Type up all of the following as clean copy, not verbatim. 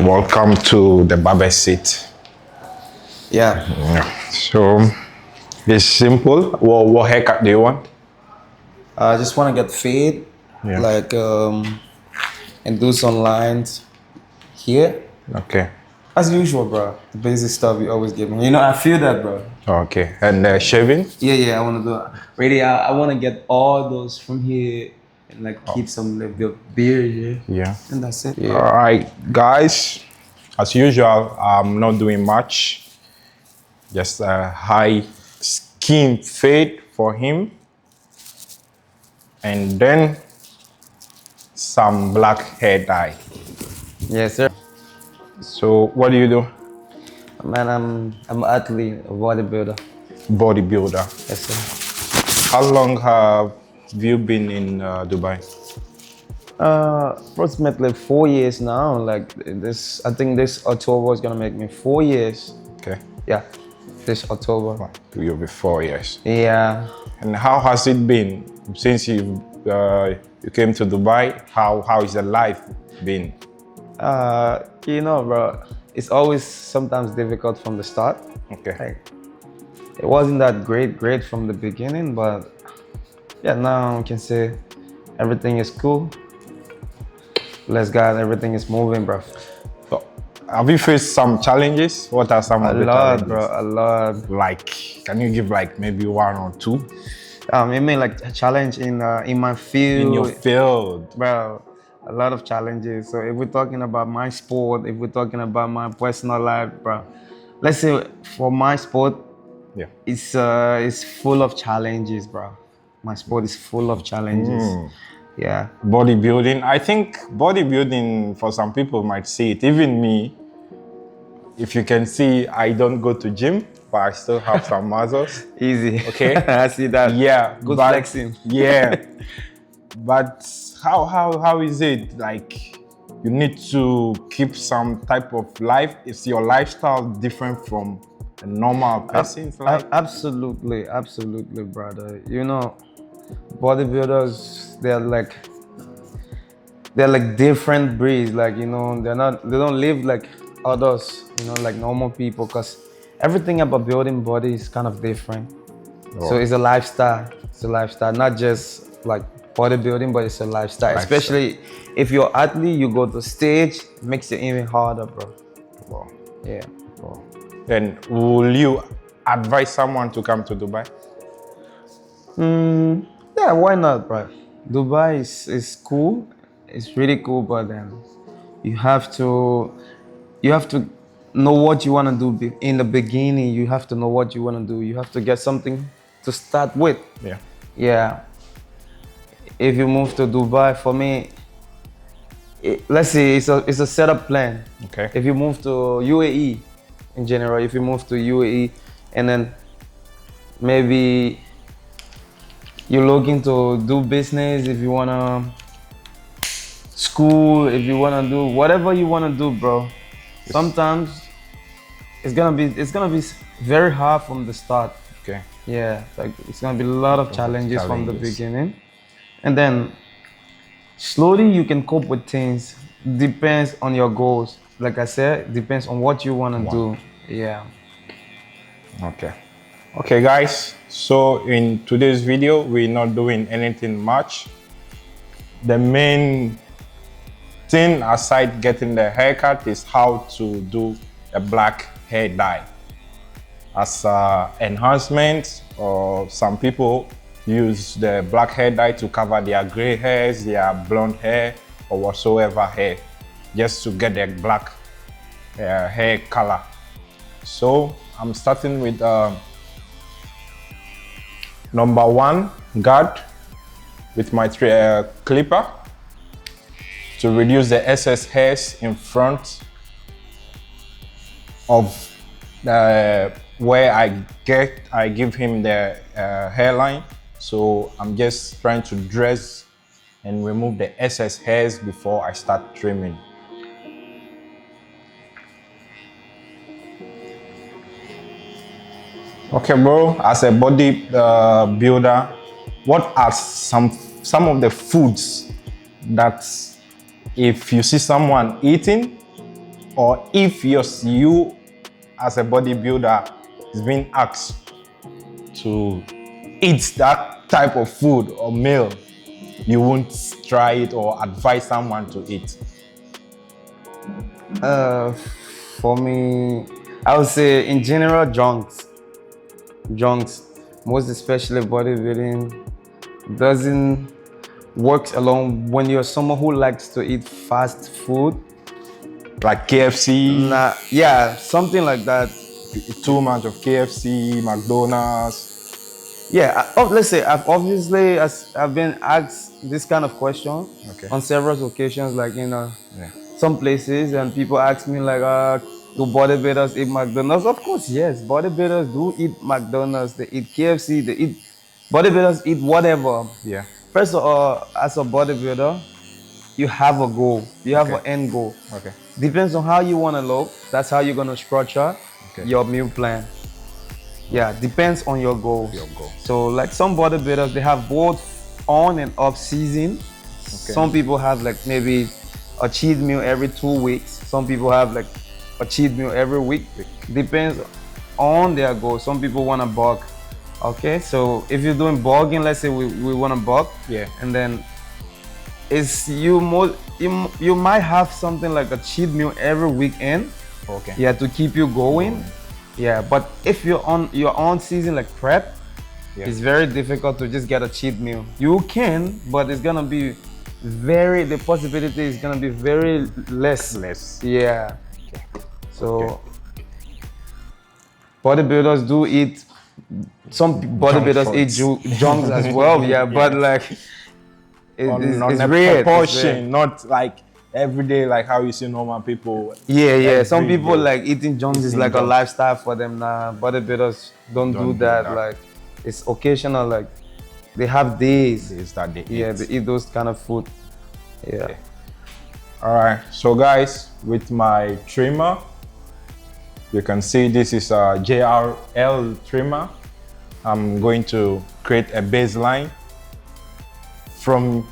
Welcome to the barber seat. Yeah. So it's simple. What haircut do you want? I just want to get fade, Yeah. and do some lines here. Okay. As usual, bro. The basic stuff you always give me. You know, I feel that, bro. Okay. And shaving? Yeah, I want to do it. Really, I want to get all those from here and like keep some little beard here. Yeah. And that's it. All right, guys. As usual, I'm not doing much. Just a high skin fade for him. And then some black hair dye. Yes, sir. So what do you do? Man, I'm an athlete, a bodybuilder. Bodybuilder. Yes, sir. How long have you been in Dubai? Approximately 4 years now. Like this, I think this October is gonna make me 4 years. Okay. Yeah, this October. You'll be 4 years. Yeah. And how has it been since you came to Dubai? How is the life been? You know, bro, it's always sometimes difficult from the start. Okay. Like, it wasn't that great from the beginning, but yeah, now I can say everything is cool. Bless God, everything is moving, bro. So, have you faced some challenges? What are some of the challenges? A lot, bro, a lot. Like, can you give like maybe one or two? I mean, like a challenge in my field. In your field, bro. A lot of challenges. So if we're talking about my sport, if we're talking about my personal life, bro, let's say for my sport, yeah, it's full of challenges, bro. My sport is full of challenges. Yeah. Bodybuilding. I think bodybuilding for some people might see it. Even me, if you can see, I don't go to gym, but I still have some muscles. Easy. Okay. I see that. Yeah. Good flexing. Yeah. But how is it like? You need to keep some type of life. Is your lifestyle different from a normal person's life? Absolutely, brother. You know, bodybuilders, they're like different breeds. Like, you know, they don't live like others, you know, like normal people, because everything about building body is kind of different. So it's a lifestyle. It's a lifestyle, not just like bodybuilding, but it's a lifestyle. Especially if you're an athlete, you go to stage, it makes it even harder, bro. Wow. Yeah. Wow. Then will you advise someone to come to Dubai? Yeah, why not, bro? Dubai is cool. It's really cool, but then you have to know what you want to do in the beginning. You have to know what you want to do. You have to get something to start with. Yeah. Yeah. If you move to Dubai, for me, let's say it's a setup plan. Okay. If you move to UAE, in general, if you move to UAE, and then maybe you're looking to do business, if you wanna school, if you wanna do whatever you wanna do, bro. Sometimes it's gonna be very hard from the start. Okay. Yeah, like it's gonna be a lot of challenges from the beginning, and then slowly you can cope with things. Depends on your goals. Like I said, depends on what you wanna do. Yeah. Okay. Okay, guys. So in today's video, we're not doing anything much. The main thing aside getting the haircut is how to do a black hair dye as enhancement, or some people use the black hair dye to cover their gray hairs, their blonde hair, or whatsoever hair, just to get the black hair color. So I'm starting with number 1 guard with my clipper to reduce the excess hairs in front of where I give him the hairline. So I'm just trying to dress and remove the excess hairs before I start trimming. Okay, bro, as a body builder, what are some of the foods that if you see someone eating or if you as a bodybuilder is being asked to eat that type of food or meal, you won't try it or advise someone to eat? For me, I would say in general, junks, most especially bodybuilding, doesn't work alone when you're someone who likes to eat fast food. Like KFC, Nah, yeah, something like that. too much of KFC, McDonald's. Yeah, let's say I've been asked this kind of question Okay. on several occasions, like Yeah. some places, and people ask me like, do bodybuilders eat McDonald's? Of course, yes, bodybuilders do eat McDonald's. They eat KFC. They eat bodybuilders eat whatever. Yeah. First of all, as a bodybuilder, you have a goal. You have Okay. an end goal. Okay. Depends on how you want to look. That's how you're gonna structure Okay. your meal plan. Yeah, depends on your goals. Your goal. So like some bodybuilders, they have both on and off season. Okay. Some people have like maybe a cheat meal every 2 weeks. Some people have like a cheat meal every week. Depends on their goal. Some people want to bulk. Okay, so if you're doing bulking, let's say we want to bulk. Yeah. And then you might have something like a cheat meal every weekend. Okay. Yeah, to keep you going. Yeah, but if you're on your own season like prep, Yeah. it's very difficult to just get a cheat meal. You can, but it's gonna be the possibility is gonna be very less. Less. Yeah. Okay. So bodybuilders do eat. Some bodybuilders eat junks as well. Yeah, but like it's a rare. proportion, not like every day, like how you see normal people. Yeah. Some every people day. like eating junks is like a junks. lifestyle for them. Nah, bodybuilders don't do that. Like it's occasional. Like they have days. Is that they Yeah, eat. they eat those kind of food. Yeah. Okay. All right, so guys, with my trimmer, you can see this is a JRL trimmer. I'm going to create a baseline from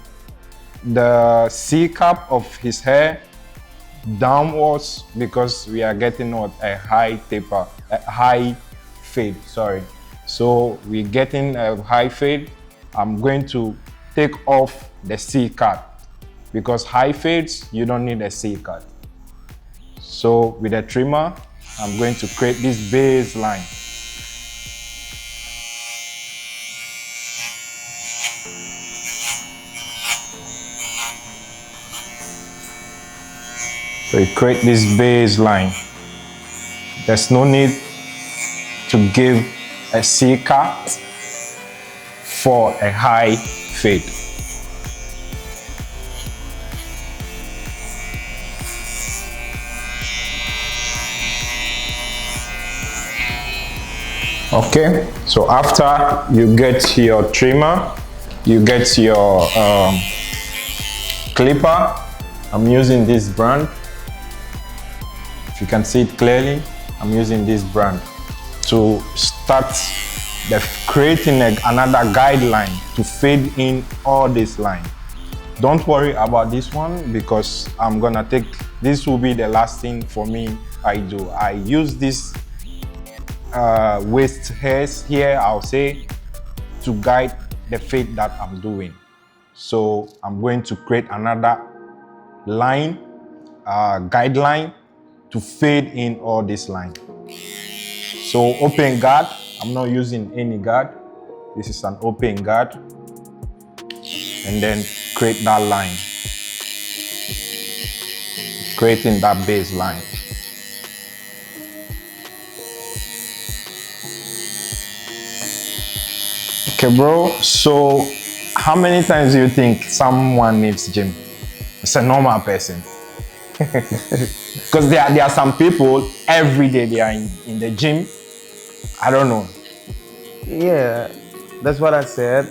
the C cap of his hair downwards, because we are getting a high taper, a high fade, sorry. So we're getting a high fade. I'm going to take off the C cut, because high fades, you don't need a C cut. So with a trimmer, I'm going to create this baseline. So you create this baseline. There's no need to give a C cut for a high fade. Okay, so after you get your trimmer, you get your clipper. I'm using this brand. If you can see it clearly, I'm using this brand to start creating another guideline to fade in all this line. Don't worry about this one, because I'm gonna this will be the last thing for me I do. I use this waist hairs here, I'll say, to guide the fade that I'm doing. So I'm going to create another line, guideline to fade in all this line. So open guard, I'm not using any guard. This is an open guard. And then create that line. Creating that baseline. Okay, bro, so how many times do you think someone needs gym? It's a normal person. Because there are some people, every day they are in the gym. I don't know. Yeah, that's what I said.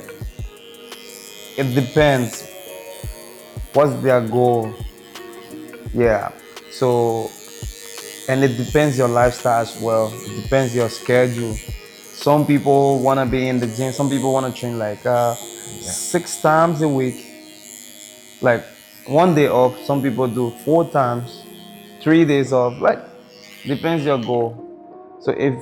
It depends. What's their goal? Yeah. So, and it depends your lifestyle as well. It depends your schedule. Some people want to be in the gym. Some people want to train like 6 times a week. Like one day off. Some people do 4 times, 3 days off. Like, depends your goal. So if,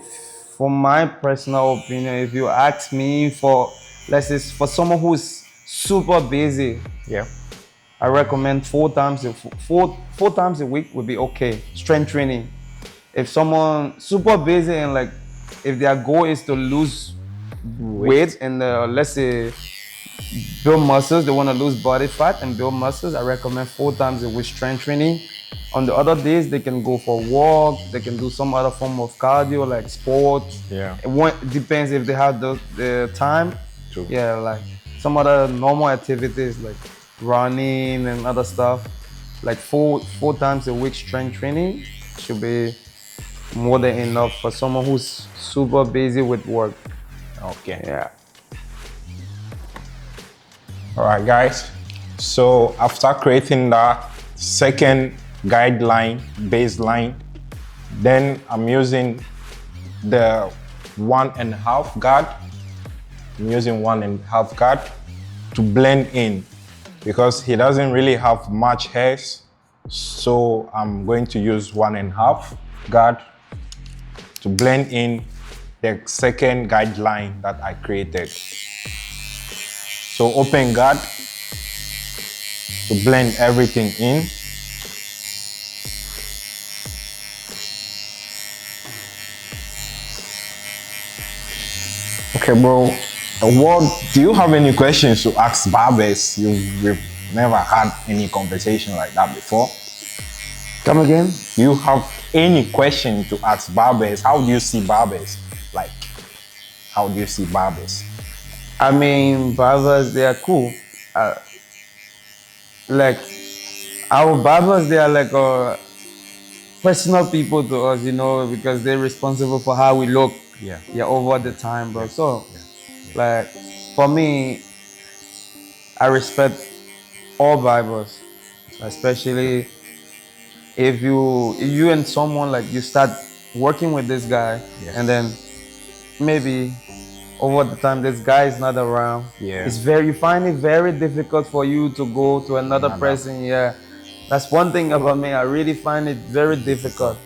for my personal opinion, if you ask me for, let's say, for someone who's super busy, Yeah. I recommend 4 times a week would be okay. Strength training. If someone super busy and like, if their goal is to lose weight and let's say build muscles, they want to lose body fat and build muscles, I recommend 4 times a week strength training. On the other days, they can go for a walk, they can do some other form of cardio like sport. Yeah. It depends if they have the time. True. Yeah, like some other normal activities like running and other stuff. Like 4 times a week strength training should be more than enough for someone who's super busy with work. Okay. Yeah. All right, guys. So after creating that second guideline, baseline, then I'm using the 1.5 guard. I'm using 1.5 guard to blend in because he doesn't really have much hairs. So I'm going to use 1.5 guard to blend in the second guideline that I created. So open guard to blend everything in. Okay, bro. Do you have any questions to ask barbers? We've never had any conversation like that before. Come again? Do you have any question to ask barbers? How do you see barbers? Like, how do you see barbers? I mean, barbers, they are cool. Like, our barbers, they are like personal people to us, because they're responsible for how we look. Yeah. Over the time, bro. So, like, for me, I respect all barbers, especially if you and someone, like, you start working with this guy, and then maybe over the time this guy is not around, you find it very difficult for you to go to another person. That's one thing about me. I really find it very difficult.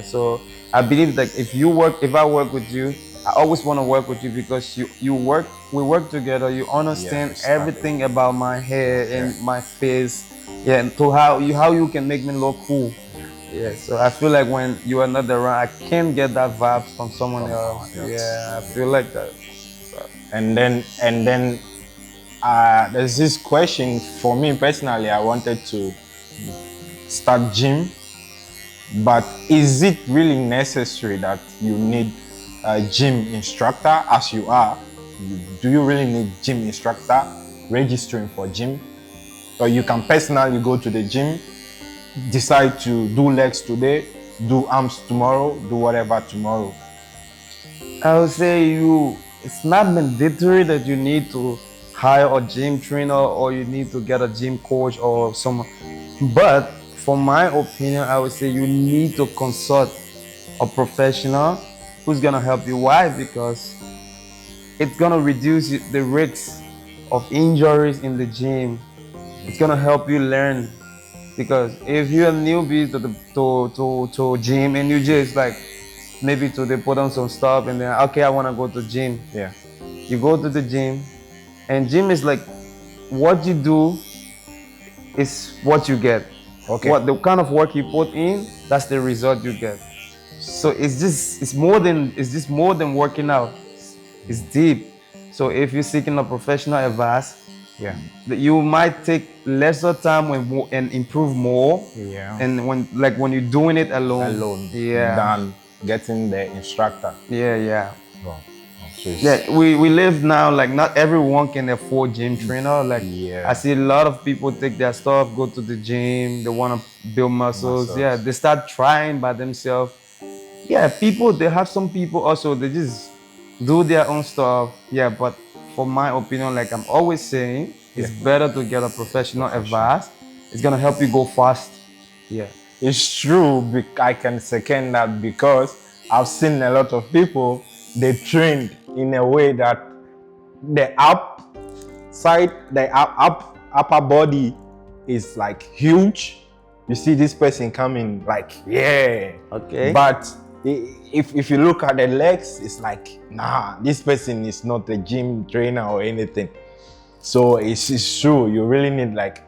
So I believe that if I work with you, I always want to work with you because we work together. You understand everything about my hair and my face, and to how you can make me look cool. So I feel like when you are not around, I can't get that vibe from someone else. I feel like that. And then there's this question for me personally. I wanted to start gym, but is it really necessary that you need a gym instructor as you are? Do you really need gym instructor registering for gym? Or you can personally go to the gym, decide to do legs today, do arms tomorrow, do whatever tomorrow? I would say it's not mandatory that you need to hire a gym trainer or you need to get a gym coach or someone. But for my opinion, I would say you need to consult a professional who's gonna help you. Why? Because it's gonna reduce the risks of injuries in the gym. It's gonna help you learn. Because if you're a newbie to gym and you just like maybe they put on some stuff and then okay, I wanna go to gym. You go to the gym, and gym is like what you do is what you get. What the kind of work you put in, that's the result you get. So it's more than working out. It's deep. So if you're seeking a professional advice, you might take lesser time and improve more. And when you're doing it alone. Than getting the instructor. We live now, like not everyone can afford gym trainer. Like I see a lot of people take their stuff, go to the gym, they want to build muscles. They start trying by themselves. They have some people also, they just do their own stuff. But for my opinion, like I'm always saying, it's better to get a professional advice. It's gonna help you go fast. It's true. I can second that because I've seen a lot of people, they trained in a way that the upper body is like huge, you see this person coming like, yeah. Okay. But if you look at the legs, it's like, nah, this person is not a gym trainer or anything. So it's true. You really need like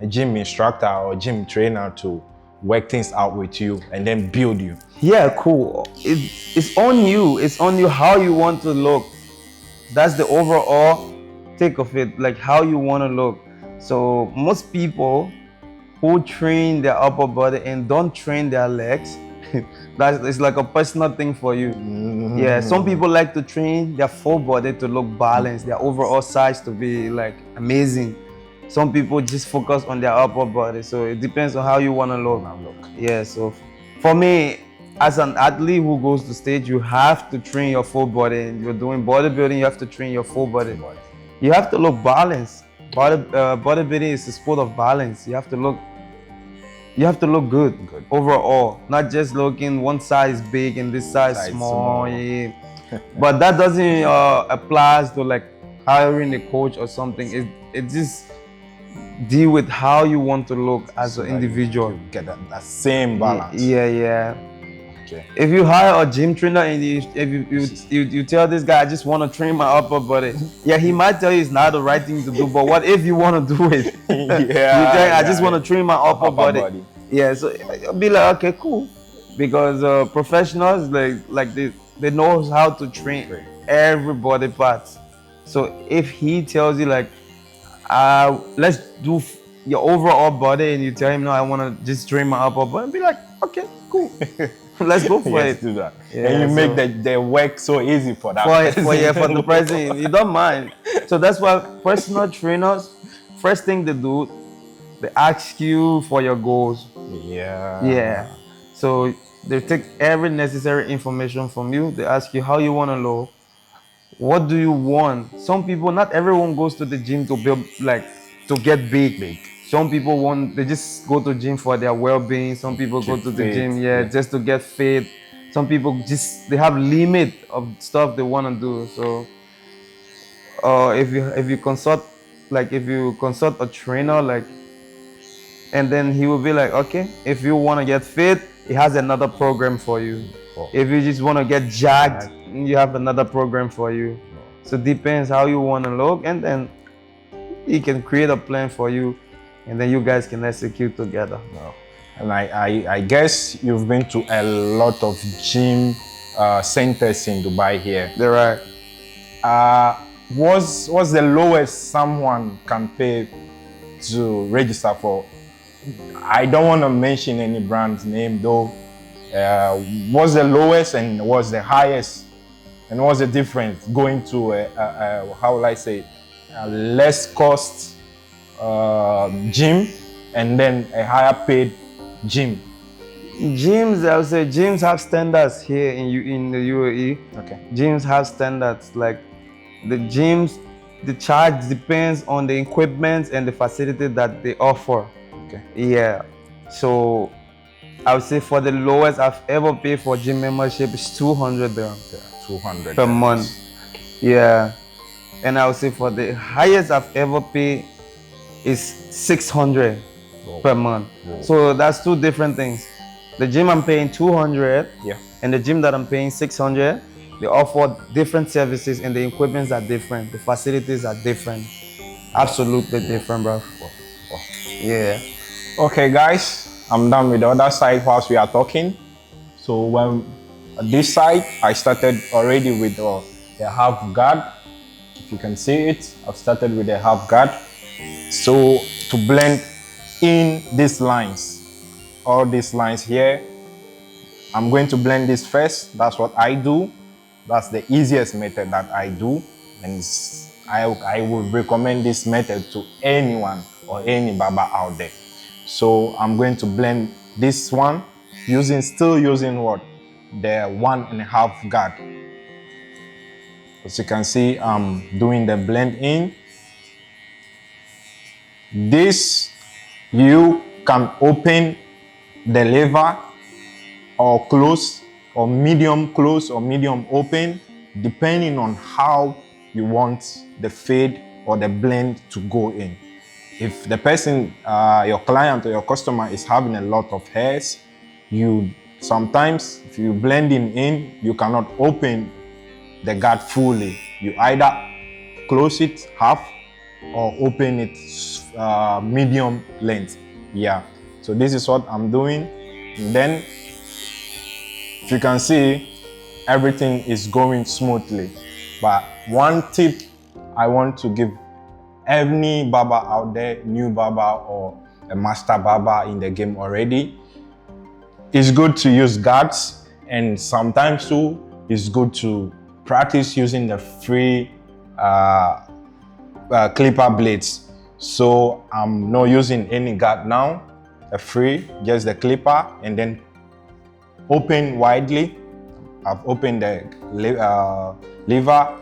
a gym instructor or gym trainer to work things out with you and then build you. Yeah, cool. It's on you. It's on you how you want to look. That's the overall take of it, like how you want to look. So most people who train their upper body and don't train their legs, it's like a personal thing for you. Yeah, some people like to train their full body to look balanced, their overall size to be like amazing. Some people just focus on their upper body, so it depends on how you want to look. Yeah, so for me, as an athlete who goes to stage, you have to train your full body. And you're doing bodybuilding, you have to train your full body. You have to look balanced. Bodybuilding is a sport of balance. You have to look good overall, not just looking one size big and this size small. Yeah. But that doesn't apply to like hiring a coach or something. It just deal with how you want to look as an individual. You get that same balance. Yeah. Okay. If you hire a gym trainer and you tell this guy, I just want to train my upper body, yeah, he might tell you it's not the right thing to do, but what if you want to do it? I just want to train my upper body. Yeah, so you'll be like, okay, cool. Because professionals, like they know how to train every body parts. So if he tells you like, let's do your overall body, and you tell him, no, I want to just train my upper body, be like, okay, cool. Let's go for it. Do that. Yeah, and you make the work so easy for that for the president. You don't mind. So that's why personal trainers, first thing they do, they ask you for your goals. Yeah. So they take every necessary information from you. They ask you how you want to look. What do you want? Some people, not everyone goes to the gym to build, like, to get big. Some people they just go to gym for their well-being. Some people go to the gym, just to get fit. Some people they have limit of stuff they want to do. So, if you consult a trainer, like, and then he will be like, okay, if you want to get fit, he has another program for you. If you just want to get jacked, you have another program for you. So it depends how you want to look, and then he can create a plan for you, and then you guys can execute together. And I guess you've been to a lot of gym centers in Dubai here. They're right. What's the lowest someone can pay to register for? I don't want to mention any brand's name though. What's the lowest and what's the highest? And what's the difference going to how will I say, a less cost gym and then a higher paid gym? Gyms, I would say gyms have standards here in the UAE. Okay. Gyms have standards. Like the gyms, the charge depends on the equipment and the facility that they offer. Okay. Yeah. So I would say for the lowest I've ever paid for gym membership is 200 dirhams. 200 per month. Yeah. And I would say for the highest I've ever paid is 600 per month. So that's two different things. The gym I'm paying 200, and the gym that I'm paying 600, they offer different services and the equipments are different. The facilities are different. Absolutely different, bro. Yeah. Okay, guys, I'm done with the other side whilst we are talking. So when this side, I started already with the half guard. If you can see it, I've started with the half guard. So to blend in these lines, all these lines here, I'm going to blend this first. That's what I do. That's the easiest method that I do. And I would recommend this method to anyone or any Baba out there. So I'm going to blend this one still using what? The 1.5 guard. As you can see, I'm doing the blend in. This, you can open the lever or close, or medium close or medium open, depending on how you want the fade or the blend to go in. if the person, your client or your customer is having a lot of hairs, you sometimes, if you blend in, you cannot open the guard fully. You either close it half or open it medium length. Yeah, so this is what I'm doing. And then, if you can see, everything is going smoothly. But one tip I want to give any barber out there, new barber or a master barber in the game already, it's good to use guards, and sometimes too it's good to practice using the free clipper blades. So I'm not using any guard now, a free, just the clipper, and then open widely. I've opened the lever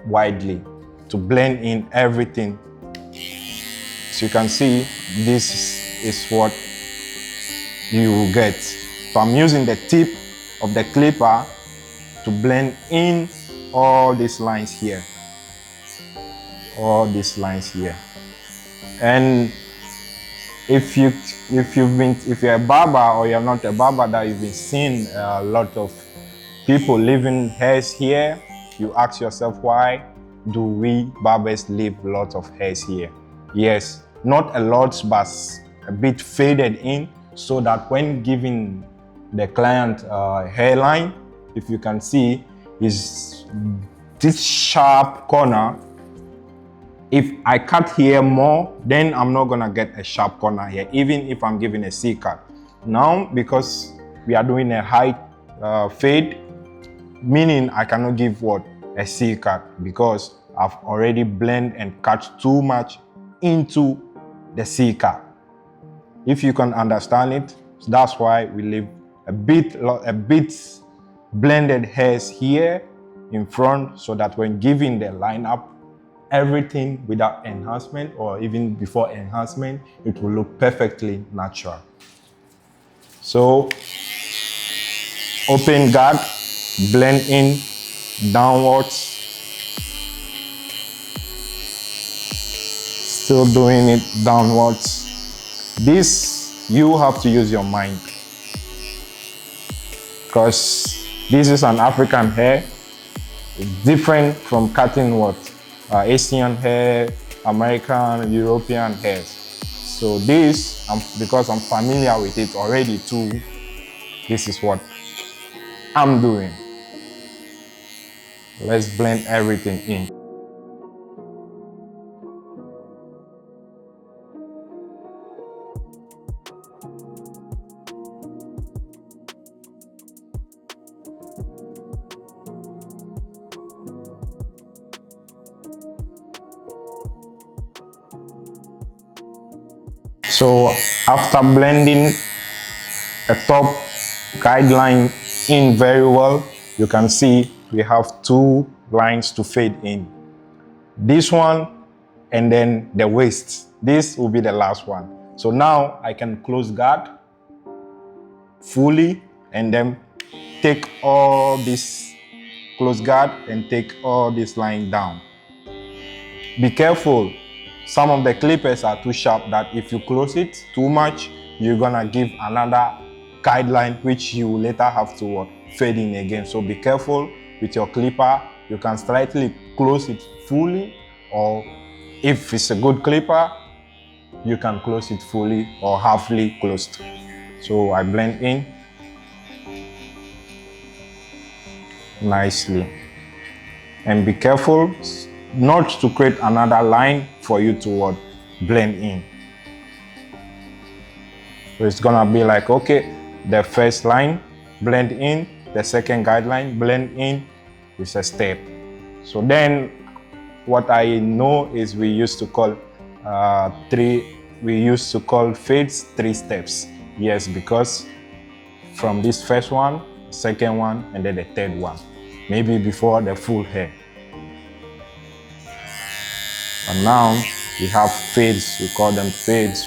widely to blend in everything. So you can see, this is what you will get. So I'm using the tip of the clipper to blend in all these lines here. All these lines here. And if you're a barber or you're not a barber, that you've been seeing a lot of people leaving hairs here, you ask yourself, why do we barbers leave a lot of hairs here? Yes, not a lot, but a bit faded in, so that when giving the client hairline, if you can see, is this sharp corner. If I cut here more, then I'm not gonna get a sharp corner here, even if I'm giving a C cut. Now, because we are doing a high fade, meaning I cannot give what? A C cut, because I've already blend and cut too much into the C cut. If you can understand it, that's why we leave a bit blended hairs here in front, so that when giving the lineup, everything without enhancement or even before enhancement, it will look perfectly natural. So open guard, blend in downwards, still doing it downwards. This, you have to use your mind, because this is an African hair. It's different from cutting what? Asian hair, American, European hairs. So this, because I'm familiar with it already too, this is what I'm doing. Let's blend everything in. So after blending a top guideline in very well, you can see we have two lines to fade in. This one and then the waist. This will be the last one. So now I can close guard fully and then take all this close guard and take all this line down. Be careful. Some of the clippers are too sharp that if you close it too much, you're gonna give another guideline which you will later have to fade in again. So be careful with your clipper. You can slightly close it fully, or if it's a good clipper, you can close it fully or halfly closed. So I blend in nicely. And be careful not to create another line for you to blend in. So it's gonna be like, okay, the first line, blend in, the second guideline, blend in, is a step. So then what I know is we used to call fades 3 steps. Yes, because from this first one, second one, and then the third one, maybe before the full hair. And now we have fades, we call them fades,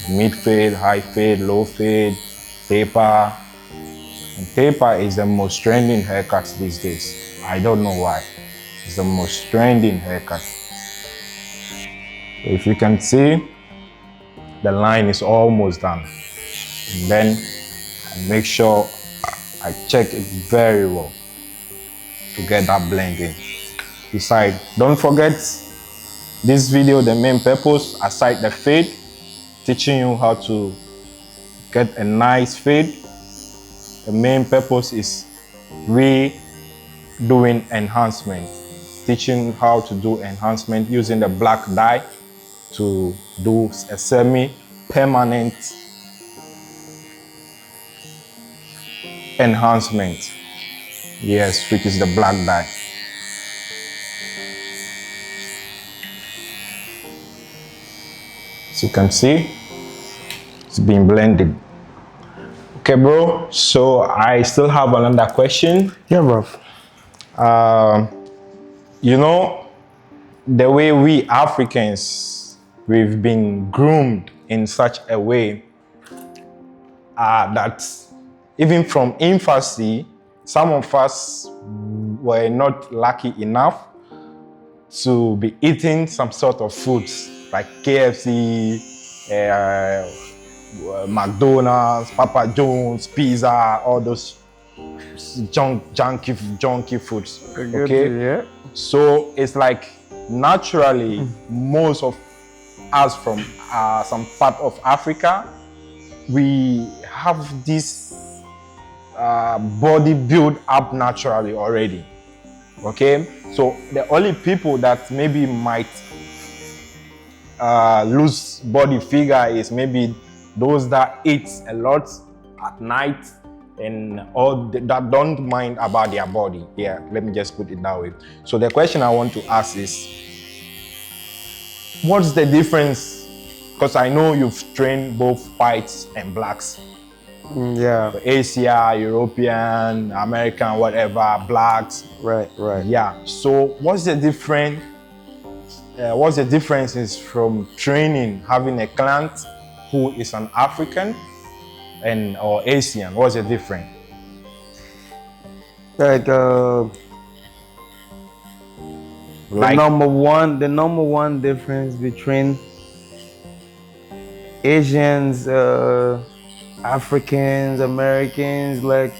Mid fade, high fade, low fade, taper. And taper is the most trending haircut these days. I don't know why. It's the most trending haircut. If you can see, the line is almost done. And then I make sure I check it very well to get that blending. Beside, don't forget this video, the main purpose, aside the fade, teaching you how to get a nice fade. The main purpose is doing enhancement, teaching how to do enhancement using the black dye to do a semi-permanent enhancement. Yes, which is the black dye. As you can see, it's been blended. Okay, bro, so I still have another question. Yeah, bro. You know, the way we Africans, we've been groomed in such a way that even from infancy, some of us were not lucky enough to be eating some sort of foods like KFC, McDonald's, Papa John's, pizza, all those junky foods. Okay, yeah. so it's like naturally most of us from some part of Africa, we have this body built up naturally already. Okay, so the only people that maybe might lose body figure is maybe those that eat a lot at night and all that don't mind about their body. Yeah, let me just put it that way. So the question I want to ask is, what's the difference? Because I know you've trained both whites and blacks. Yeah. Asia, European, American, whatever, blacks. Right. Yeah. So what's the difference? What's the differences from training, having a client who is an African and or Asian? What's the difference? Like the number one difference between Asians, Africans, Americans, like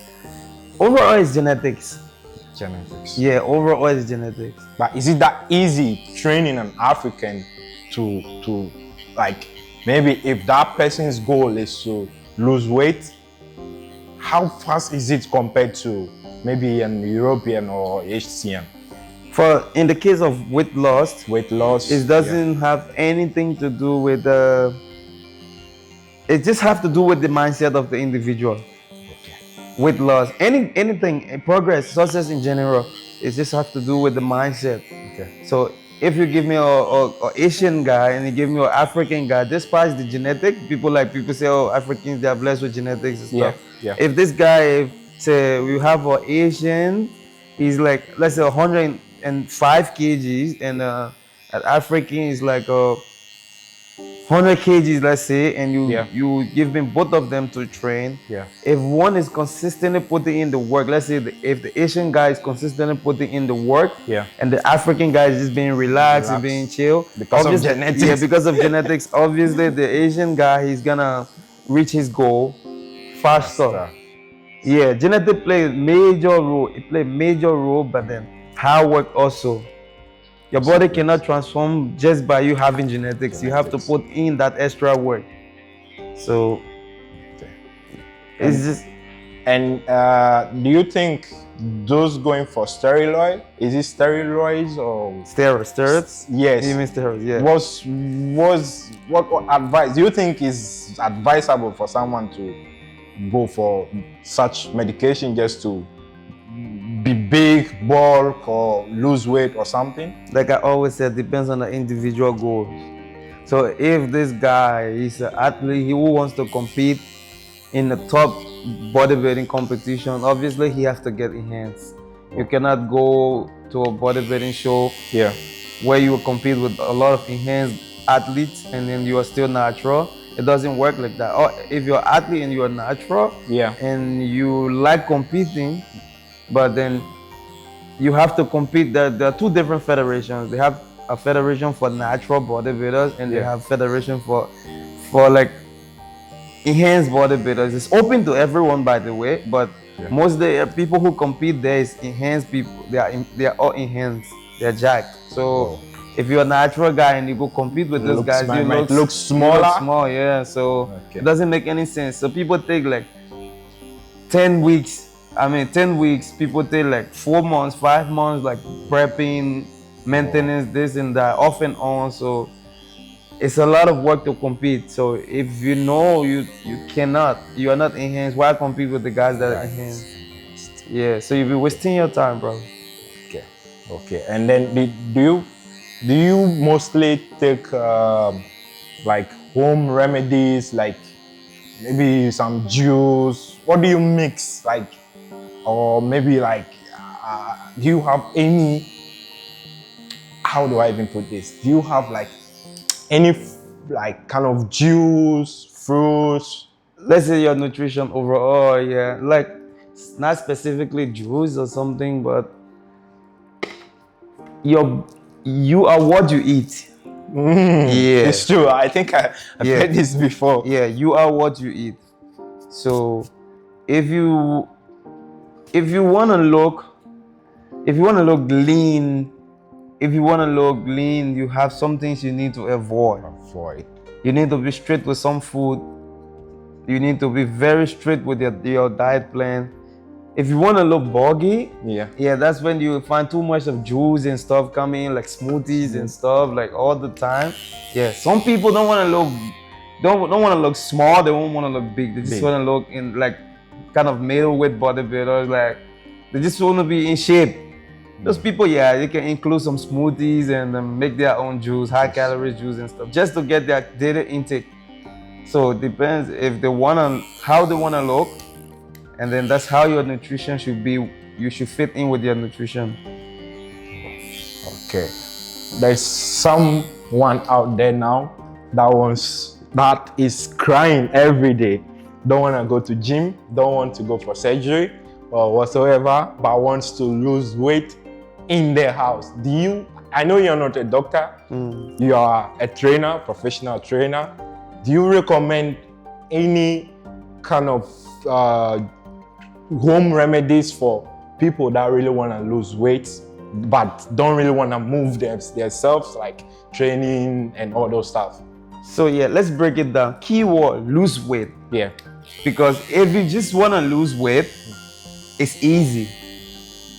overall is genetics. Genetics. Yeah, overall is genetics. But is it that easy training an African to like, maybe if that person's goal is to lose weight, how fast is it compared to maybe an European or Asian? For in the case of weight loss, it doesn't have anything to do with it just have to do with the mindset of the individual. Weight loss, anything, progress, success in general, it just have to do with the mindset. Okay. So if you give me a Asian guy and you give me an African guy, despite the genetic, people say, oh, Africans, they are blessed with genetics and stuff. Yeah. If this guy, say we have an Asian, he's like, let's say 105 kgs, and an African is like 100 kgs, let's say, and you give me both of them to train. Yeah. If one is consistently putting in the work, let's say if the Asian guy is consistently putting in the work, and the African guy is just being relaxed and being chill, because of genetics. Yeah, because of genetics. Obviously, the Asian guy, he's gonna reach his goal faster. Yeah, genetics play a major role. It play a major role, but then hard work also. Your body cannot transform just by you having genetics. You have to put in that extra work. So it's just. And do you think those going for steroid, is it steroids or Steroids? Yes. You mean steroids? Yeah. What advice do you think is advisable for someone to go for such medication just to be big, bulk, or lose weight or something? Like I always said, depends on the individual goals. So if this guy is an athlete who wants to compete in the top bodybuilding competition, obviously he has to get enhanced. You cannot go to a bodybuilding show where you compete with a lot of enhanced athletes and then you are still natural. It doesn't work like that. Or if you're an athlete and you're natural and you like competing, but then you have to compete. There are two different federations. They have a federation for natural bodybuilders, and they Yeah. have federation for like enhanced bodybuilders. It's open to everyone, by the way, but Yeah. most of the people who compete there is enhanced people. They are all enhanced. They're jacked. So Oh. if you're a natural guy and you go compete with those guys, you might look you look smaller. small, yeah. So Okay. it doesn't make any sense. So people take like 10 weeks. 10 weeks. People take like 4 months, 5 months, like prepping, maintenance, this and that, off and on. So it's a lot of work to compete. So if you know you are not enhanced, why compete with the guys that are Right. enhanced? Yeah, so you'll be wasting your time, bro. Okay. Okay. And then do you mostly take like home remedies, like maybe some juice? What do you mix, like, or maybe like, do you have any? How do I even put this? Do you have like any like kind of juice, fruits? Let's say your nutrition overall, yeah, like not specifically juice or something, but you are what you eat. Yeah, It's true. I think I've Yeah. heard this before. yeah, you are what you eat. So if you want to look lean, you have some things you need to avoid. You need to be strict with some food. You need to be very strict with your diet plan. If you want to look boggy, Yeah. that's when you find too much of juice and stuff coming, like smoothies and stuff, like all the time. Yeah, some people don't want to look small. They don't want to look big. They just Big. want to look in like kind of middleweight bodybuilders. Like they just want to be in shape. Those people, yeah, they can include some smoothies and make their own juice, high calorie juice and stuff, just to get their daily intake. So it depends if they how they want to look, and then that's how your nutrition should be. You should fit in with your nutrition. Okay. There's someone out there now that is crying every day. Don't want to go to gym, don't want to go for surgery or whatsoever, but wants to lose weight in their house. I know you're not a doctor, you are a trainer, professional trainer. Do you recommend any kind of home remedies for people that really want to lose weight but don't really want to move themselves, like training and all those stuff? So yeah, let's break it down. Keyword: lose weight. Yeah. Because if you just want to lose weight, it's easy.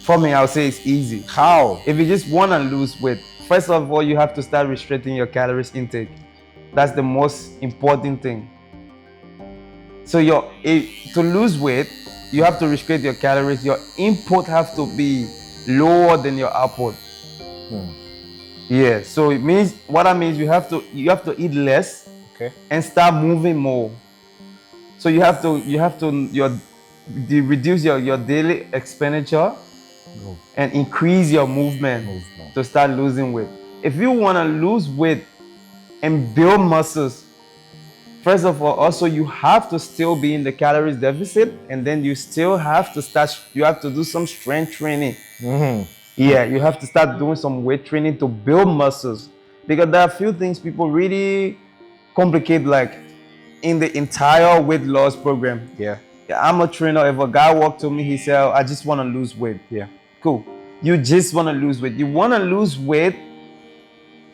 For me, I'll say it's easy. How? If you just want to lose weight, first of all, you have to start restricting your calories intake. That's the most important thing. So to lose weight, you have to restrict your calories. Your input have to be lower than your output. Yeah. So it means you have to eat less, Okay. and start moving more. So you have to reduce your daily expenditure and increase your movement to start losing weight. If you want to lose weight and build muscles, first of all, also you have to still be in the calories deficit, and then you still have to do some strength training. Yeah, you have to start doing some weight training to build muscles, because there are a few things people really complicate, like in the entire weight loss program. Yeah. I'm a trainer. If a guy walked to me, he said, I just want to lose weight. Yeah. Cool. You just want to lose weight. You want to lose weight.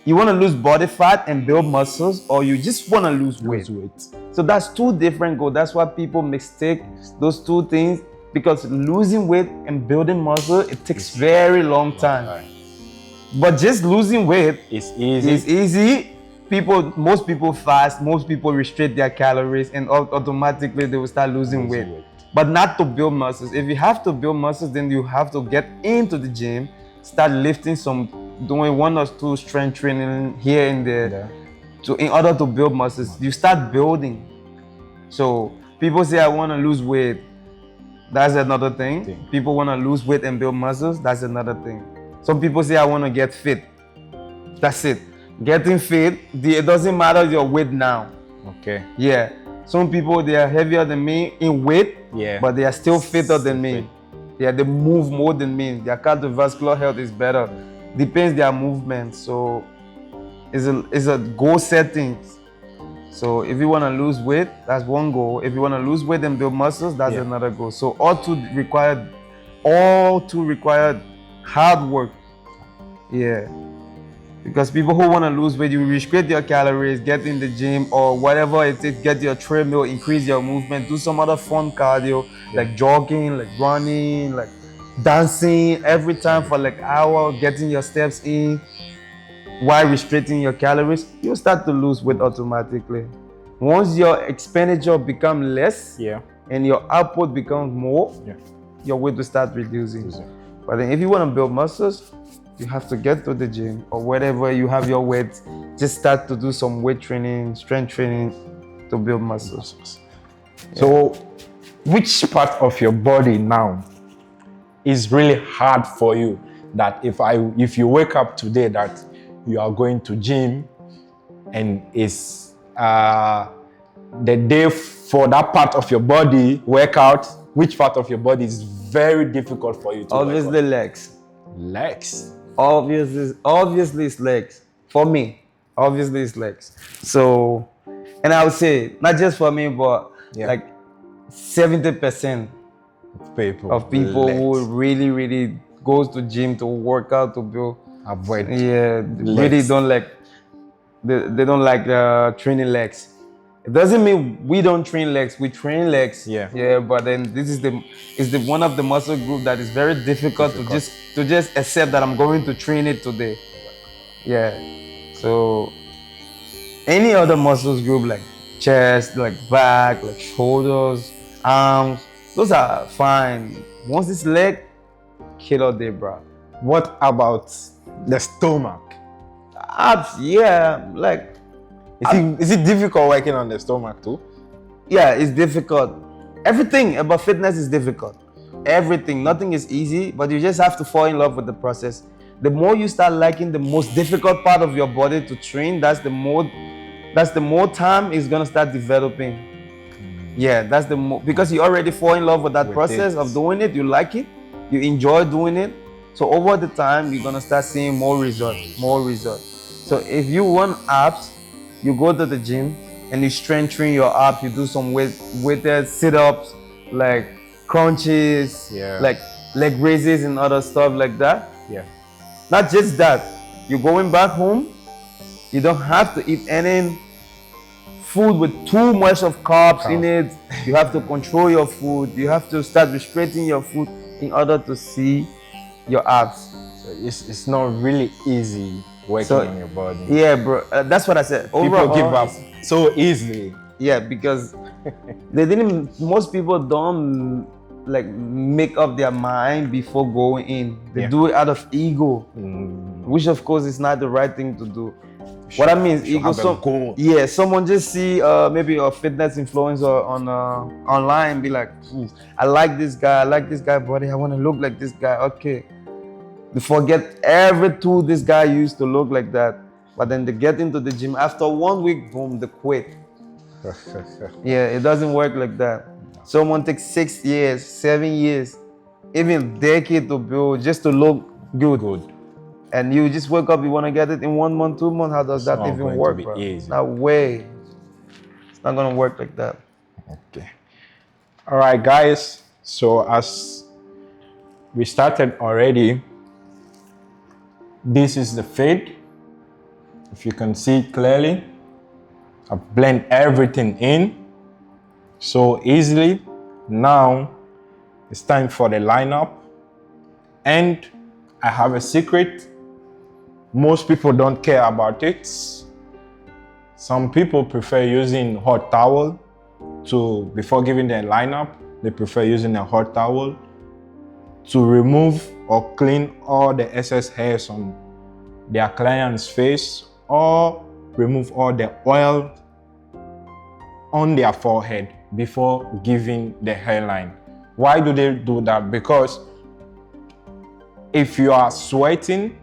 You want to lose body fat and build muscles, or you just want to lose weight. So that's two different goals. That's why people mistake those two things, because losing weight and building muscle, it takes very long time. But just losing weight It's easy. is easy. Most people fast, most people restrict their calories, and automatically they will start losing weight. But not to build muscles. If you have to build muscles, then you have to get into the gym, start lifting doing 1 or 2 strength training here and there. So in order to build muscles, you start building. So people say, I want to lose weight. That's another thing. People want to lose weight and build muscles. That's another thing. Some people say, I want to get fit. That's it. Getting fit, it doesn't matter your weight now. Okay. Yeah. Some people, they are heavier than me in weight, but they are still fitter than me. Yeah, they move more than me. Their cardiovascular health is better. depends their movement. So it's a goal setting. So if you want to lose weight, that's one goal. If you want to lose weight and build muscles, that's Yeah. another goal. So all two require hard work. Yeah. Because people who want to lose weight, you restrict your calories, get in the gym or whatever it is, get your treadmill, increase your movement, do some other fun cardio, like jogging, like running, like dancing every time for like an hour, getting your steps in while restricting your calories, you'll start to lose weight automatically. Once your expenditure becomes less Yeah. and your output becomes more, Yeah. your weight will start reducing. But then if you want to build muscles, you have to get to the gym or wherever you have your weight, just start to do some weight training, strength training to build muscles. So, which part of your body now is really hard for you? That if you wake up today that you are going to gym and it's the day for that part of your body workout, which part of your body is very difficult for you to Obviously work legs. on? Legs. Obviously it's legs. For me, obviously it's legs. So, and I would say not just for me, but like 70% of people who really goes to gym to work out to build avoid really don't like they don't like training legs. It doesn't mean we don't train legs. We train legs. Yeah. But then this is the one of the muscle group that is very difficult. to just accept that I'm going to train it today. Yeah. So any other muscles group like chest, like back, like shoulders, arms, those are fine. Once it's leg, kill all day, bro. What about the stomach? Abs, yeah, like. Is it difficult working on the stomach too? Yeah, it's difficult. Everything about fitness is difficult. Everything, nothing is easy, but you just have to fall in love with the process. The more you start liking the most difficult part of your body to train, that's the more time it's gonna start developing. Yeah, that's the more, because you already fall in love with that process of doing it. You like it, you enjoy doing it. So over the time, you're gonna start seeing more results. So if you want abs, you go to the gym and you strengthen your abs. You do some weighted sit-ups, like crunches, like leg raises and other stuff like that. Yeah. Not just that, you're going back home, you don't have to eat any food with too much of carbs in it. You have to control your food. You have to start restricting your food in order to see your abs. So it's not really easy working on your body. Yeah, bro. That's what I said. People give up so easily. Yeah, because most people don't like make up their mind before going in. They do it out of ego, which of course is not the right thing to do. What I mean is ego. Someone just see maybe a fitness influencer on online, be like, I like this guy, body. I want to look like this guy. Okay. They forget every tool this guy used to look like that. But then they get into the gym. After 1 week, boom, they quit. Yeah, it doesn't work like that. Someone takes 6 years, 7 years, even a decade to build just to look good. And you just wake up, you want to get it in 1 month, 2 months. How does that even work, bro? No way. It's not going to work like that. Okay. All right, guys. So as we started already, this is the fade. If you can see it clearly, I blend everything in so easily. Now it's time for the lineup. And I have a secret. Most people don't care about it. Some people prefer using hot towel before giving their lineup. They prefer using a hot towel to remove or clean all the excess hairs on their client's face or remove all the oil on their forehead before giving the hairline. Why do they do that? Because if you are sweating,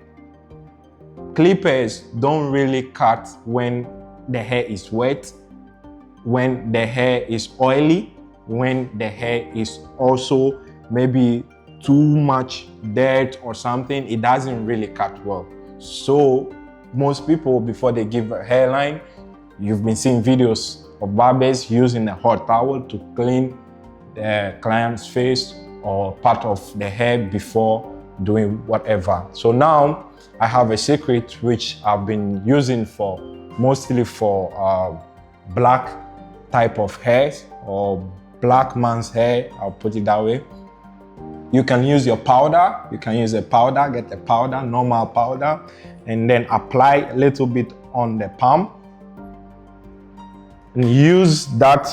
clippers don't really cut when the hair is wet, when the hair is oily, when the hair is also maybe too much dirt or something, it doesn't really cut well. So most people, before they give a hairline, you've been seeing videos of barbers using a hot towel to clean the client's face or part of the hair before doing whatever. So now I have a secret which I've been using for mostly for black type of hair or black man's hair, I'll put it that way. You can use your powder, you can use a powder, get a powder, normal powder, and then apply a little bit on the palm. And use that.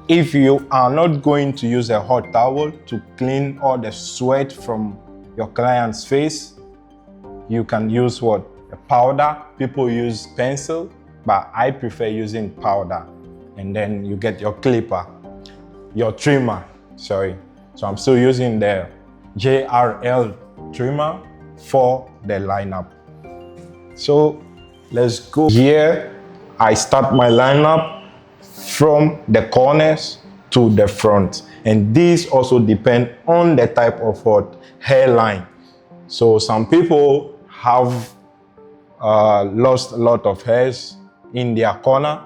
If you are not going to use a hot towel to clean all the sweat from your client's face, you can use what? A powder. People use pencil, but I prefer using powder. And then you get your clipper, your trimmer, sorry. So I'm still using the JRL trimmer for the lineup. So let's go. Here, I start my lineup from the corners to the front. And these also depend on the type of hairline. So some people have lost a lot of hairs in their corner.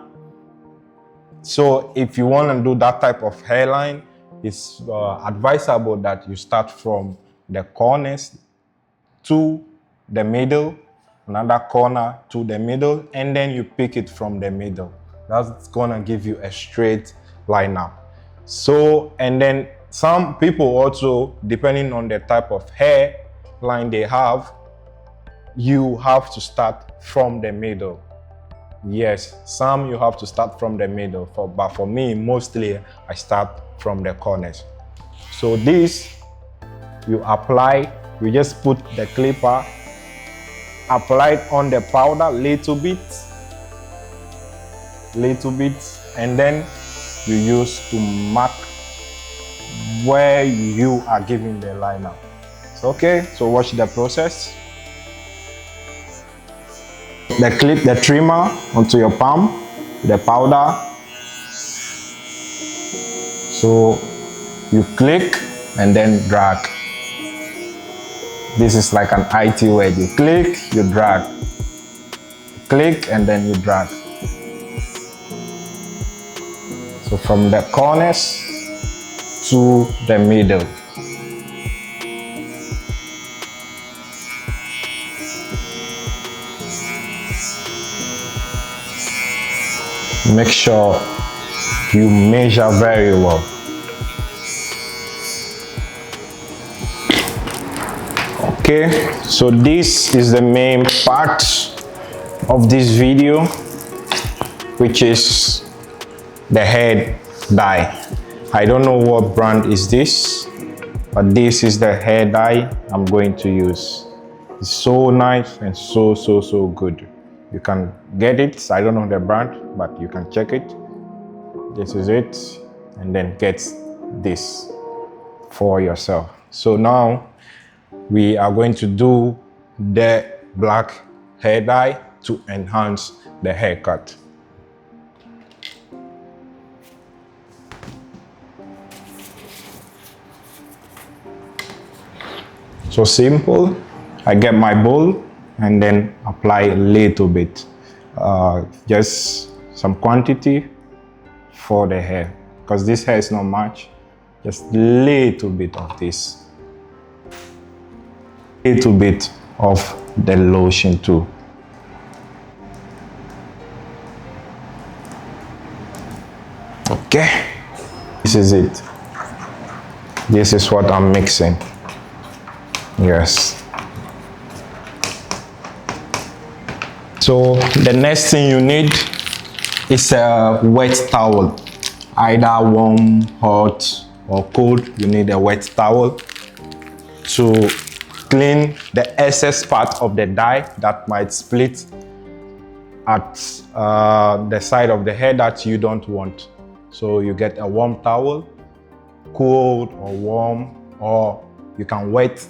So if you want to do that type of hairline, it's advisable that you start from the corners to the middle, another corner to the middle, and then you pick it from the middle. That's gonna give you a straight lineup. So, and then some people also, depending on the type of hair line they have, you have to start from the middle. Yes, some you have to start from the middle, but for me, mostly I start from the corners. So this, you apply, you just put the clipper, apply it on the powder little bit, and then you use to mark where you are giving the lineup. Okay, so watch the process. Clip the trimmer onto your palm, the powder. So you click and then drag. This is like an IT word. You click, you drag. Click and then you drag. So from the corners to the middle. Make sure you measure very well. Okay, so this is the main part of this video, which is the hair dye. I don't know what brand is this, but this is the hair dye I'm going to use. It's so nice and so good. You can get it. I don't know the brand, but you can check it. This is it, and then get this for yourself. So now we are going to do the black hair dye to enhance the haircut. So simple. I get my bowl and then apply a little bit, just some quantity for the hair, because this hair is not much. Just a little bit of this, little bit of the lotion too. Okay, this is it. This is what I'm mixing. Yes. So the next thing you need is a wet towel, either warm, hot, or cold. You need a wet towel to clean the excess part of the dye that might split at the side of the hair that you don't want. So you get a warm towel, cold or warm, or you can wet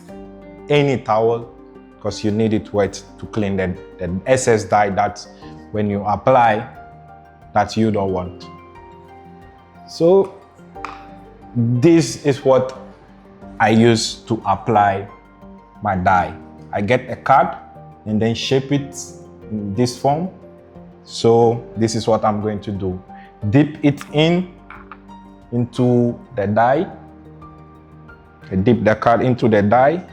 any towel, because you need it wet to clean the excess dye that when you apply that you don't want. So this is what I use to apply my dye. I get a card and then shape it in this form. So this is what I'm going to do. Dip it into the dye. I dip the card into the dye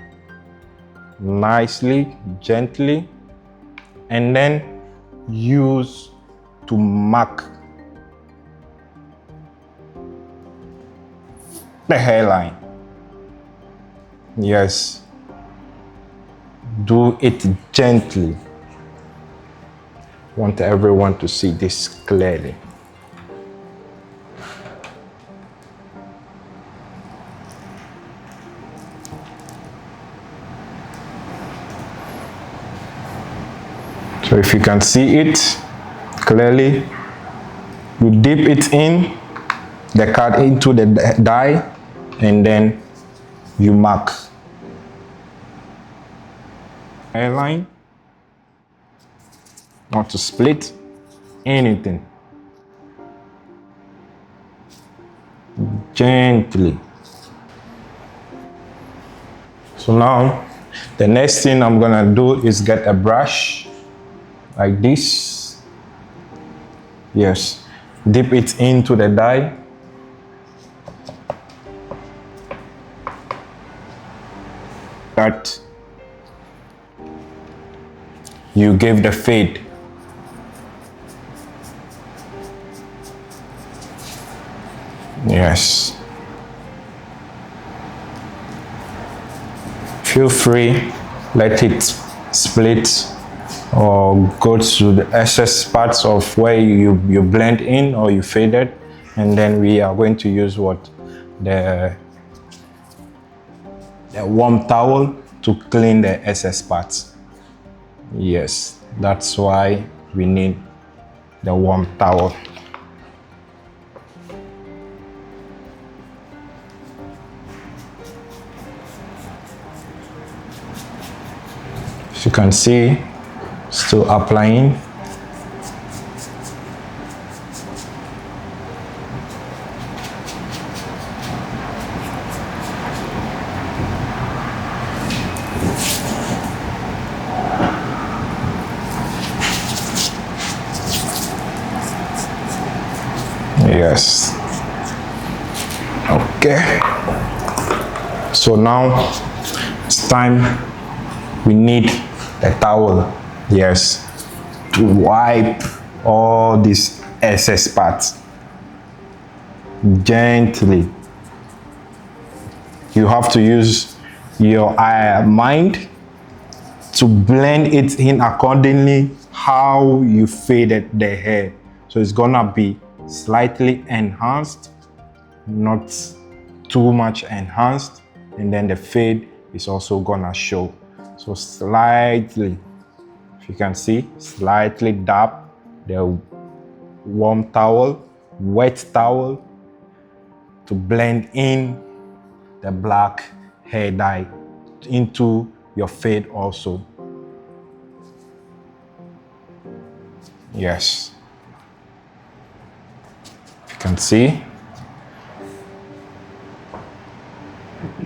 nicely, gently, and then use to mark the hairline. Yes, do it gently. I want everyone to see this clearly. So if you can see it clearly, you dip it in the card into the dye and then you mark hairline, not to split anything. Gently. So now the next thing I'm gonna do is get a brush like this. Yes, dip it into the dye. That you give the fade. Yes. Feel free, let it split or go to the excess parts of where you blend in or you faded, and then we are going to use what the warm towel to clean the excess parts. Yes, that's why we need the warm towel. As you can see, still applying. Yes. Okay. So now it's time. We need a towel. Yes. To wipe all these excess parts. Gently. You have to use your mind to blend it in accordingly how you faded the hair. So it's gonna be slightly enhanced, not too much enhanced, and then the fade is also gonna show. So slightly, if you can see, slightly dab the warm towel, wet towel, to blend in the black hair dye into your fade also. Yes. You can see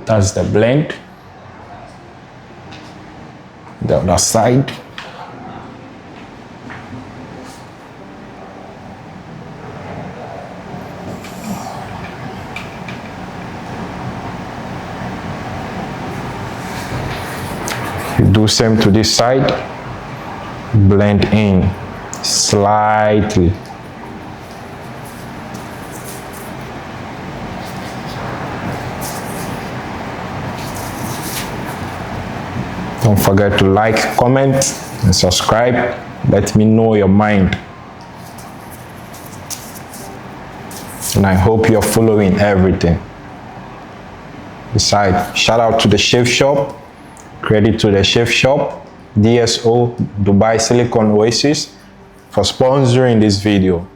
that's the blend. The other side. You do same to this side. Blend in slightly. Don't forget to like, comment, and subscribe. Let me know your mind. And I hope you're following everything. Besides, shout out to the Shave Shop. Credit to the Shave Shop, DSO, Dubai Silicon Oasis, for sponsoring this video.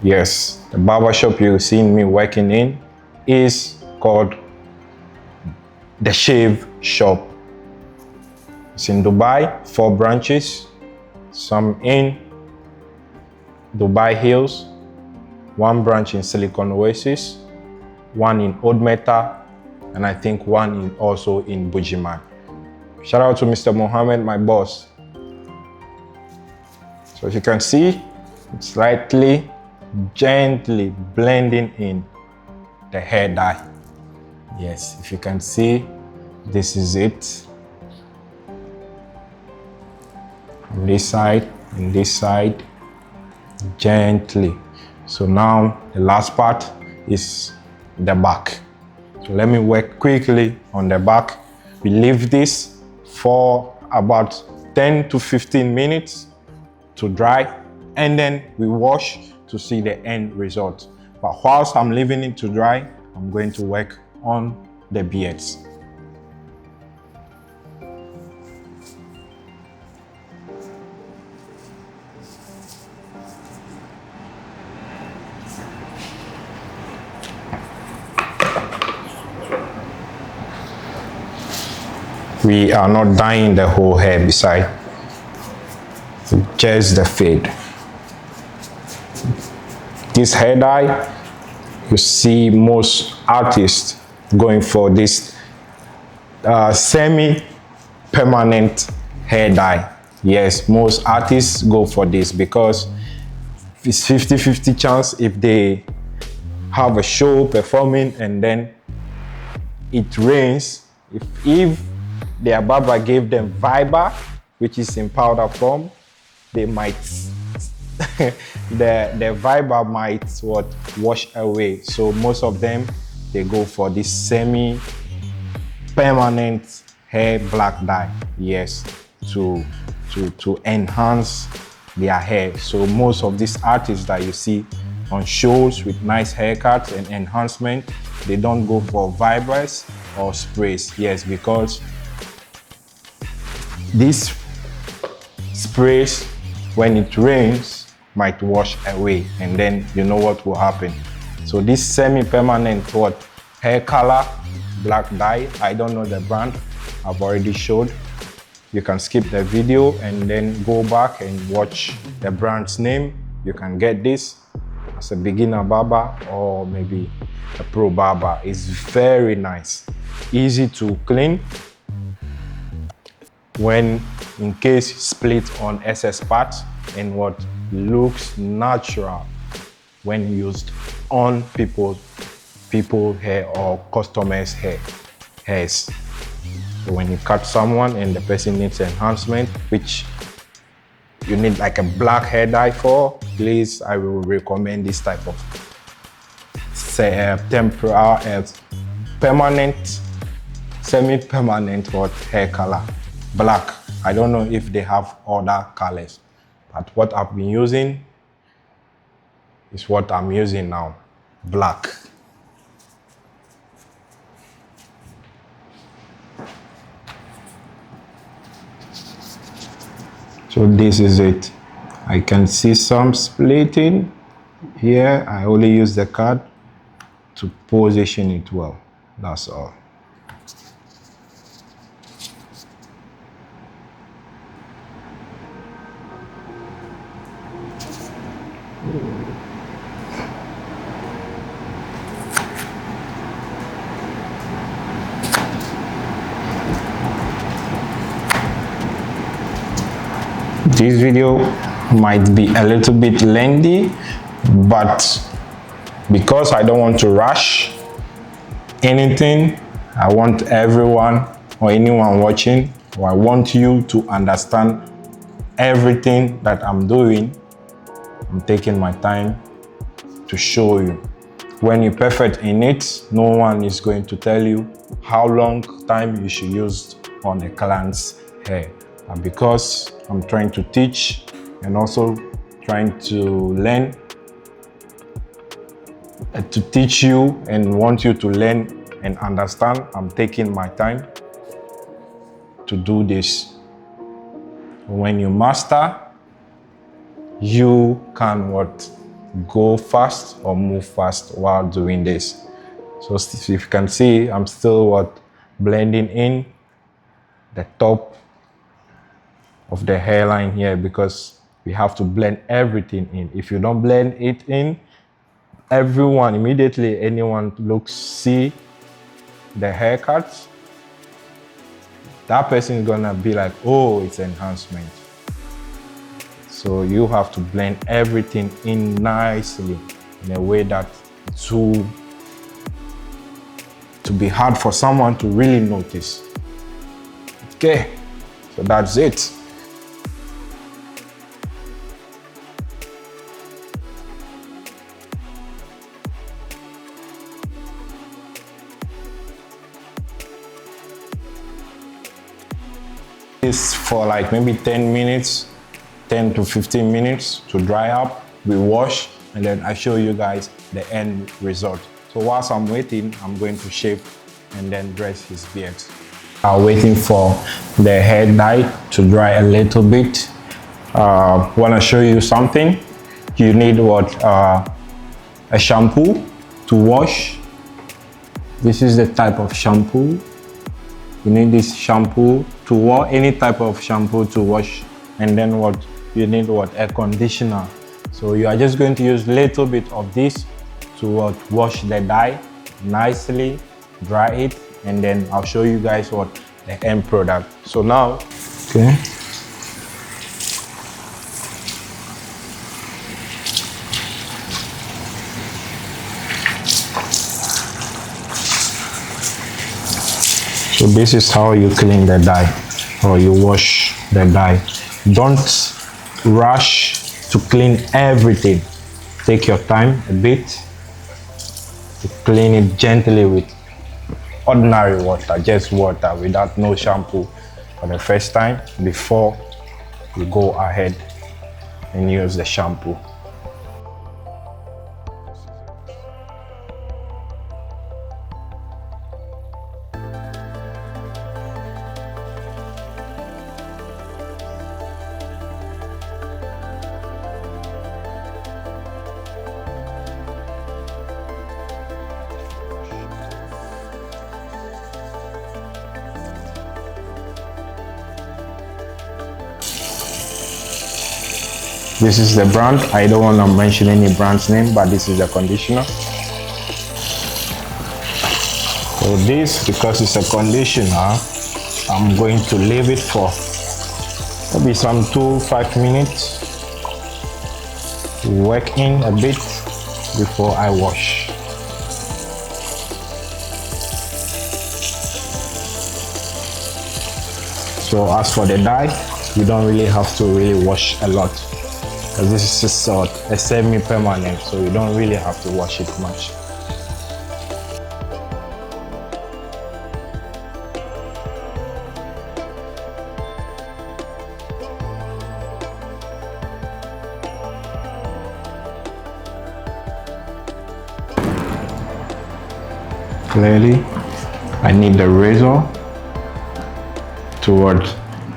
Yes, the barbershop you've seen me working in is called the Shave Shop. It's in Dubai, 4 branches, some in Dubai Hills, 1 branch in Silicon Oasis, 1 in Old Meta, and I think one is also in Bujiman. Shout out to Mr. Mohammed, my boss. So as you can see, it's slightly, gently blending in the hair dye. Yes, if you can see, this is it. On this side, and this side, gently. So now the last part is the back. So let me work quickly on the back. We leave this for about 10 to 15 minutes to dry, and then we wash to see the end result. But whilst I'm leaving it to dry, I'm going to work on the beards. We are not dyeing the whole hair beside, just the fade. This hair dye, you see most artists going for this semi-permanent hair dye. Yes, most artists go for this because it's 50-50 chance if they have a show performing and then it rains. If their barber gave them Viber, which is in powder form, they might the Viber might wash away. So most of them, they go for this semi-permanent hair black dye. Yes, to enhance their hair. So most of these artists that you see on shows with nice haircuts and enhancement, they don't go for Vibers or sprays. Yes, because these sprays, when it rains, might wash away, and then you know what will happen. So this semi-permanent hair color black dye, I don't know the brand, I've already showed. You can skip the video and then go back and watch the brand's name. You can get this as a beginner barber or maybe a pro barber. It's very nice, easy to clean. When in case split on SS parts, and what looks natural when used on people hair or customers hairs. So when you cut someone and the person needs enhancement, which you need like a black hair dye for, please, I will recommend this type of permanent, semi-permanent hair color. Black. I don't know if they have other colors, but what I've been using is what I'm using now, black. So this is it. I can see some splitting here. I only use the card to position it well. That's all. This video might be a little bit lengthy, but because I don't want to rush anything, I want everyone or anyone watching, or I want you to understand everything that I'm doing. I'm taking my time to show you. When you're perfect in it, no one is going to tell you how long time you should use on a client's hair. And because I'm trying to teach and also trying to learn, to teach you and want you to learn and understand, I'm taking my time to do this. When you master, you can go fast or move fast while doing this. So if you can see, I'm still blending in the top of the hairline here, because we have to blend everything in. If you don't blend it in, anyone see the haircut, that person is gonna be like, oh, it's enhancement. So you have to blend everything in nicely in a way that to be hard for someone to really notice. Okay, so that's it. This for like maybe 10 minutes, 10 to 15 minutes to dry up. We wash and then I show you guys the end result. So whilst I'm waiting, I'm going to shave and then dress his beard. I'm waiting for the hair dye to dry a little bit. Want to show you something. You need what? A shampoo to wash. This is the type of shampoo. You need this shampoo to wash, any type of shampoo to wash. And then what? You need what? A conditioner. So you are just going to use a little bit of this to wash the dye nicely, dry it, and then I'll show you guys what the end product. So now, okay. So this is how you clean the dye, or you wash the dye. Don't rush to clean everything. Take your time a bit to clean it gently with ordinary water, just water without no shampoo for the first time before you go ahead and use the shampoo. This is the brand. I don't want to mention any brand's name, but this is the conditioner. So this, because it's a conditioner, I'm going to leave it for maybe some 2-5 minutes to work in a bit before I wash. So as for the dye, you don't really have to really wash a lot. This is just a semi-permanent, so you don't really have to wash it much. Clearly, I need the razor to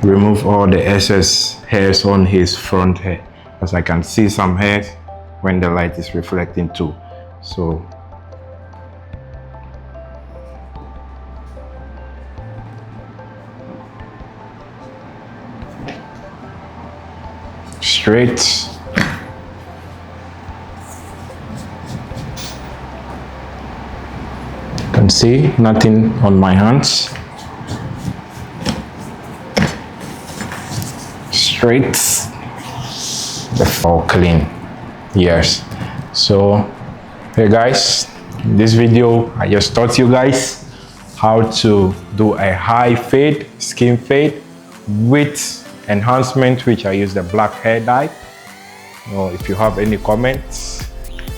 remove all the excess hairs on his front hair, as I can see some hairs when the light is reflecting too. So straight. You can see nothing on my hands. Straight. The all clean. Yes. So hey guys, in this video I just taught you guys how to do a high fade, skin fade with enhancement, which I use the black hair dye. If you have any comments,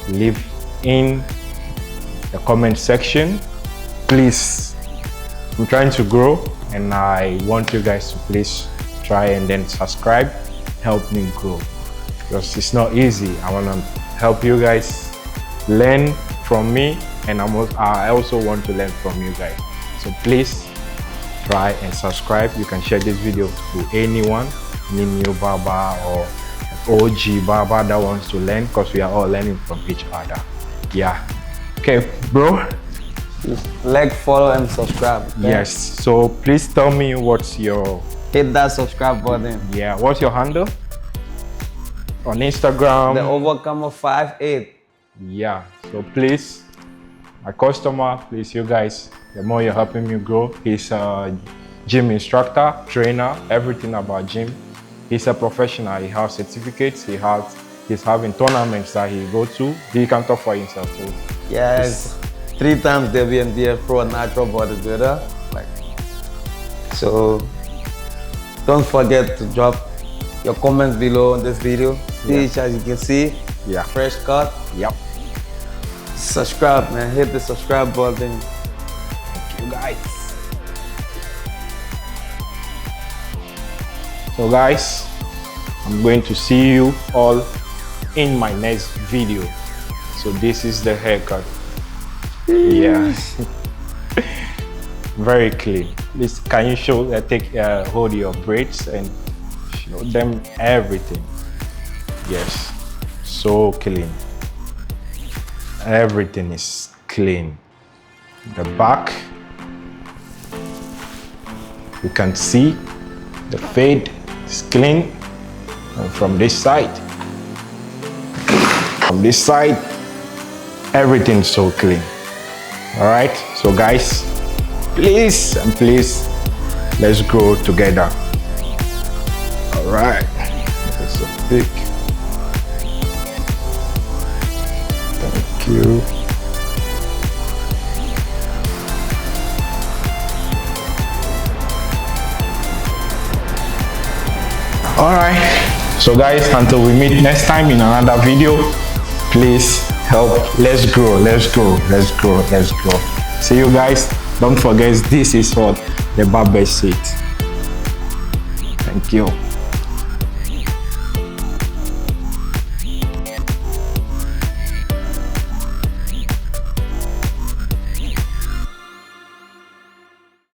leave in the comment section. Please, I'm trying to grow and I want you guys to please try and then subscribe, help me grow, because it's not easy. I want to help you guys learn from me, and I also want to learn from you guys. So please try and subscribe. You can share this video to anyone, any new barber or OG barber that wants to learn, because we are all learning from each other. Yeah. Okay, bro. Like, follow, and subscribe. Okay? Yes. So please tell me what's your... Hit that subscribe button. Yeah. What's your handle on Instagram? The Overcomer 58. Yeah. So please, my customer, please, you guys the more you're helping me grow. He's a gym instructor, trainer, everything about gym. He's a professional. He has certificates. He's having tournaments that he go to. He can talk for himself. So Yes, 3 times WNBF Pro natural bodybuilder. So don't forget to drop your comments below on this video. Each, as you can see, yeah, fresh cut. Yep. Subscribe, man. Hit the subscribe button. Thank you, guys. So guys, I'm going to see you all in my next video. So this is the haircut. Yeah. Very clean. Please, can you show, hold your braids and show them everything. Yes, so clean. Everything is clean. The back, you can see the fade is clean. And from this side, everything's so clean. All right, so guys, please and please, let's grow together. All right, that's a big. Thank you. All right, so guys, until we meet next time in another video, please help. Let's grow. See you guys. Don't forget, this is what the barber said. Thank you.